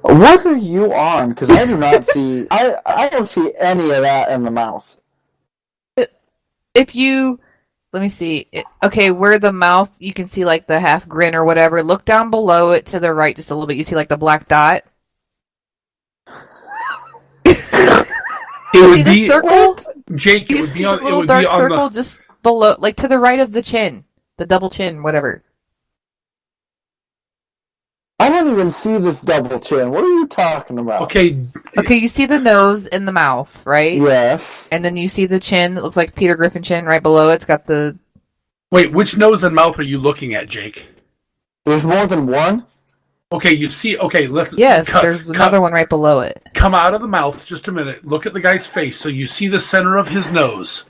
D: What are you on? Because I do not see. I don't see any of that in the mouth.
C: If you, let me see. Okay, where the mouth, you can see like the half grin or whatever. Look down below it to the right just a little bit. You see like the black dot.
B: It
C: See
B: would
C: the
B: be
C: circle?
B: Jake. It
C: You
B: would
C: see
B: be
C: the
B: on. It
C: little
B: would
C: dark
B: be on
C: circle
B: the.
C: just below, like to the right of the chin, the double chin, whatever.
D: I don't even see this double chin. What are you talking about?
B: Okay.
C: Okay, you see the nose and the mouth, right?
D: Yes.
C: And then you see the chin that looks like Peter Griffin chin right below it. It's got the.
B: Wait, which nose and mouth are you looking at, Jake?
D: There's more than one?
B: Okay, you see. Okay, let's.
C: Yes, there's another one right below it.
B: Come out of the mouth just a minute. Look at the guy's face. So you see the center of his nose.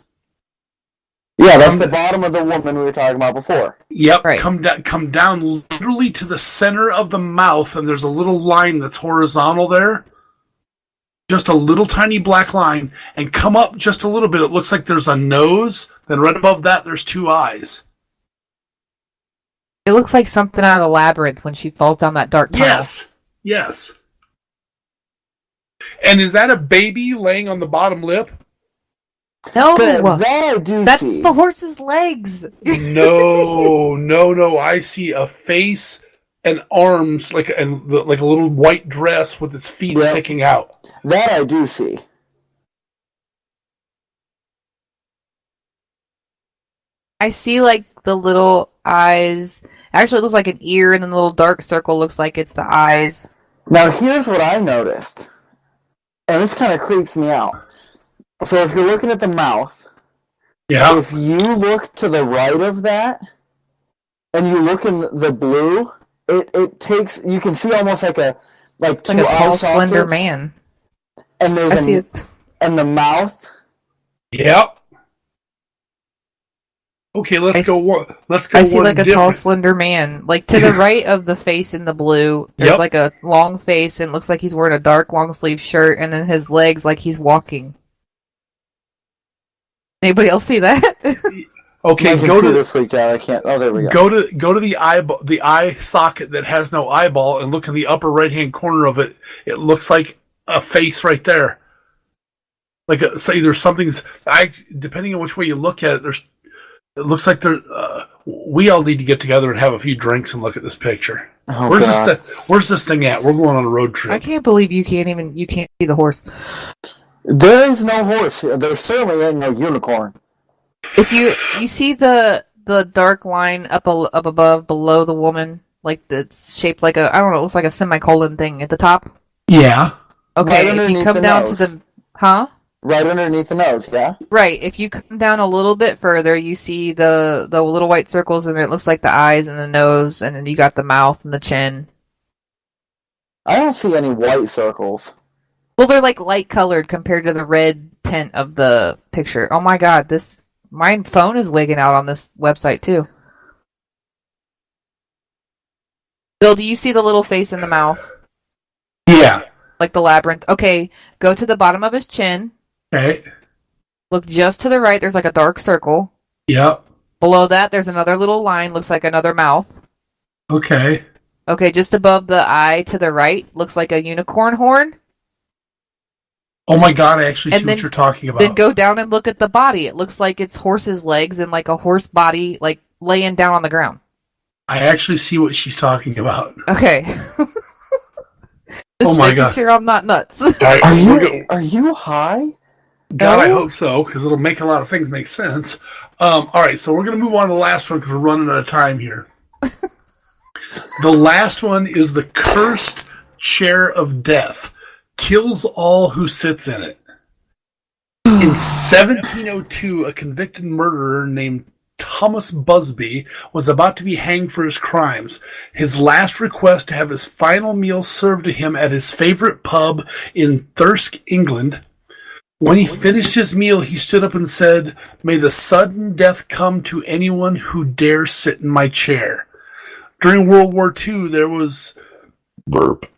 D: Yeah, that's the bottom of the woman we were talking about before.
B: Yep.
C: Right.
B: Come down literally to the center of the mouth, and there's a little line that's horizontal there. Just a little tiny black line, and come up just a little bit. It looks like there's a nose. Then right above that, there's two eyes.
C: It looks like something out of Labyrinth when she falls down that dark tunnel.
B: Yes. And is that a baby laying on the bottom lip?
C: No,
D: That I do
C: that's
D: see.
C: the horse's legs.
B: No. I see a face and arms like a little white dress with its feet
D: Yep.
B: sticking out.
D: That I do see.
C: I see like the little eyes. Actually, it looks like an ear, and then the little dark circle looks like it's the eyes.
D: Now, here's what I noticed. And this kind of creeps me out. So if you're looking at the mouth,
B: Yeah.
D: if you look to the right of that, and you look in the blue, it takes, you can see almost like like
C: It's like
D: two
C: a
D: eye
C: tall, slender
D: sockets,
C: man.
D: and
C: I see
D: there's
C: it.
D: and the mouth.
B: Yep. Okay, let's go
C: I see
B: one
C: like a tall,
B: different.
C: slender man. Like to the right of the face in the blue, there's
B: Yep.
C: like a long face and it looks like he's wearing a dark long sleeve shirt and then his legs like he's walking. Anybody else see that?
B: Okay,
D: My
B: go
D: computer
B: to
D: freaked out. I can't. Oh, there we go.
B: go to the eye socket that has no eyeball and look in the upper right hand corner of it. It looks like a face right there. Like say there's something's depending on which way you look at it. It looks like there. We all need to get together and have a few drinks and look at this picture.
D: Oh,
B: Where's
D: God.
B: Where's this thing at? We're going on a road
C: I
B: trip.
C: can't believe you can't see the horse.
D: There is no horse here. There certainly ain't no unicorn.
C: If you see the dark line up above below the woman, like it's shaped like a, I don't know, it looks like a semicolon thing at the top.
B: Yeah.
C: Okay,
D: Right
C: if you
D: underneath
C: come
D: the
C: down
D: nose.
C: to the
D: Right underneath the nose, yeah?
C: right, if you come down a little bit further, you see the little white circles, and it looks like the eyes and the nose, and then you got the mouth and the chin.
D: I don't see any white circles.
C: Well, they're like light colored compared to the red tint of the picture. Oh my God, my phone is wigging out on this website too. Bill, do you see the little face in the mouth?
B: Yeah.
C: Like the labyrinth? Okay, go to the bottom of his chin.
B: Okay.
C: Look just to the right, there's like a dark circle.
B: Yep.
C: Below that, there's another little line, looks like another mouth.
B: Okay.
C: Okay, just above the eye to the right, looks like a unicorn horn.
B: Oh my God! I actually
C: And
B: see
C: then-
B: what you're talking about.
C: Then go down and look at the body. It looks like it's horse's legs and like a horse body, like laying down on the ground.
B: I actually see what she's talking about.
C: Okay. Just
B: Oh my
C: making
B: God.
C: sure I'm not nuts.
B: All right,
D: Are you high?
B: God, I
C: No?
B: hope so, because it'll make a lot of things make sense. All right, so we're going to move on to the last one because we're running out of time here. The last one is the cursed chair of death. Kills all who sits in it. In 1702, a convicted murderer named Thomas Busby was about to be hanged for his crimes. His last request to have his final meal served to him at his favorite pub in Thirsk, England. When he finished his meal, he stood up and said, "May the sudden death come to anyone who dares sit in my chair." During World War II, there was...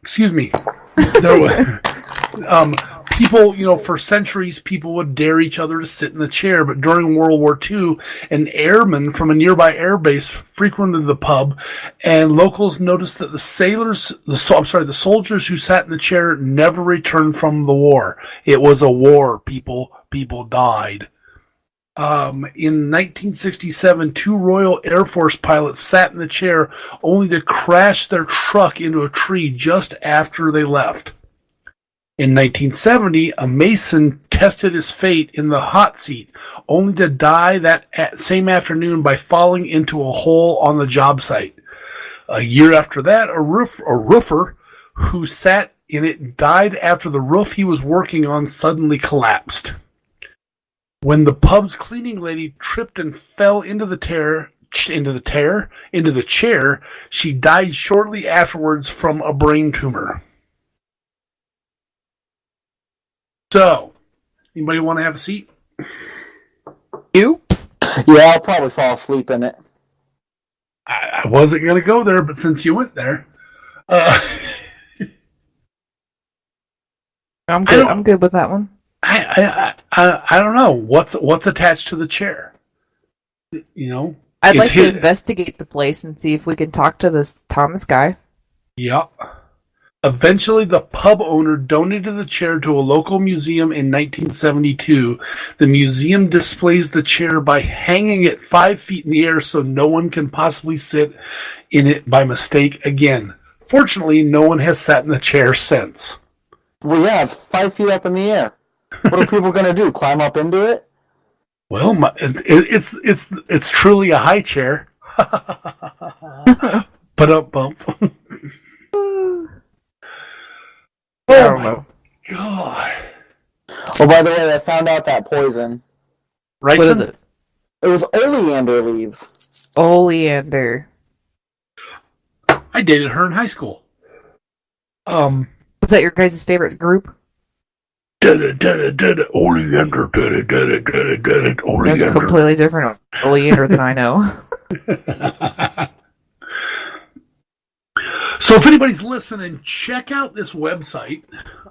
B: Excuse me. There was... people, for centuries, people would dare each other to sit in the chair. But during World War II, an airman from a nearby airbase frequented the pub, and locals noticed that the soldiers who sat in the chair never returned from the war. It was a war, people. People died. In 1967, two Royal Air Force pilots sat in the chair only to crash their truck into a tree just after they left. In 1970, a mason tested his fate in the hot seat, only to die that same afternoon by falling into a hole on the job site. A year after that, a roofer who sat in it died after the roof he was working on suddenly collapsed. When the pub's cleaning lady tripped and fell into the chair, she died shortly afterwards from a brain tumor. So, anybody want to have a seat?
C: You?
D: Yeah, I'll probably fall asleep in it.
B: I wasn't going to go there, but since you went there,
C: I'm good. I'm good with that one.
B: I don't know what's attached to the chair.
C: I'd like to investigate the place and see if we can talk to this Thomas guy.
B: Yep. Eventually, the pub owner donated the chair to a local museum in 1972. The museum displays the chair by hanging it 5 feet in the air so no one can possibly sit in it by mistake again. Fortunately, no one has sat in the chair since.
D: Well, yeah, it's 5 feet up in the air. What are people going to do? Climb up into it?
B: Well, it's truly a high chair. But up bump. Oh my God.
D: Oh, by the way, I found out that poison.
B: Right?
C: What is it?
D: It was oleander leaves.
C: Oleander.
B: I dated her in high school.
C: Was that your guys' favorite group?
B: Oleander,
C: That's
B: Oleander.
C: completely different Oleander than I know.
B: So if anybody's listening, check out this website.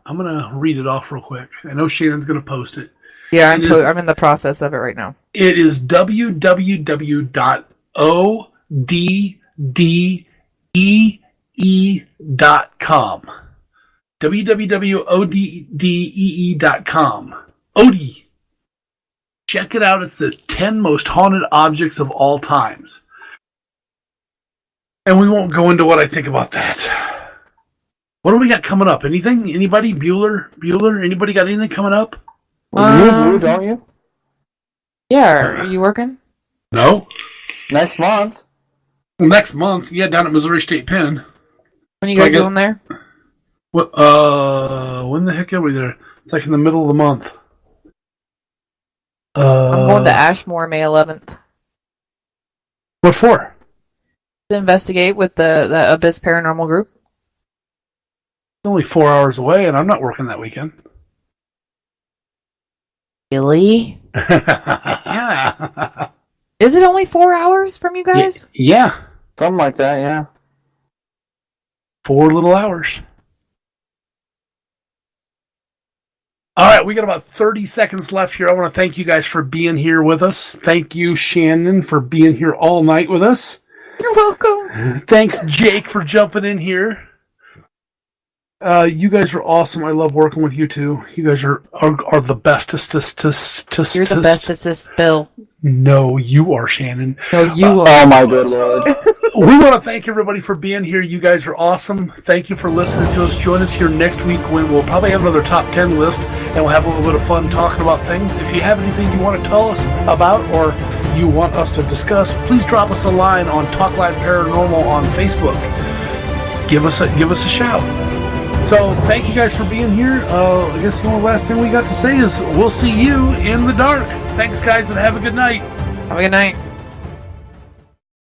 B: I'm going to read it off real quick. I know Shannon's going to post it.
C: Yeah,
B: I'm
C: in the process of it right now.
B: It is www.oddee.com. www.oddee.com. Odie. Check it out. It's the 10 most haunted objects of all times. And we won't go into what I think about that. What do we got coming up? Anything? Anybody? Bueller? Anybody got anything coming up?
D: Well, you do, don't you?
C: Yeah, are you working?
B: No.
D: Next month.
B: Next month, yeah, down at Missouri State Pen.
C: When are you guys going there?
B: What? When the heck are we there? It's like in the middle of the month.
C: I'm going to Ashmore May 11th.
B: What for?
C: To investigate with the Abyss Paranormal Group.
B: It's only 4 hours away, and I'm not working that weekend.
C: Really?
B: Yeah.
C: Is it only 4 hours from you guys?
B: Yeah.
D: Something like that, yeah.
B: 4 little hours. All right, we got about 30 seconds left here. I want to thank you guys for being here with us. Thank you, Shannon, for being here all night with us.
C: You're welcome.
B: Thanks, Jake, for jumping in here. You guys are awesome. I love working with you two. You guys are the bestest.
C: You're the bestest, Bill.
B: No, you are, Shannon.
C: No, you are.
D: Oh my good lord.
B: We want to thank everybody for being here. You guys are awesome. Thank you for listening to us. Join us here next week when we'll probably have another top 10 list and we'll have a little bit of fun talking about things. If you have anything you want to tell us about or you want us to discuss, please drop us a line on Talk Live Paranormal on Facebook. Give us a shout. So thank you guys for being here. I guess the only last thing we got to say is we'll see you in the dark. Thanks, guys, and have a good night.
C: Have a good night.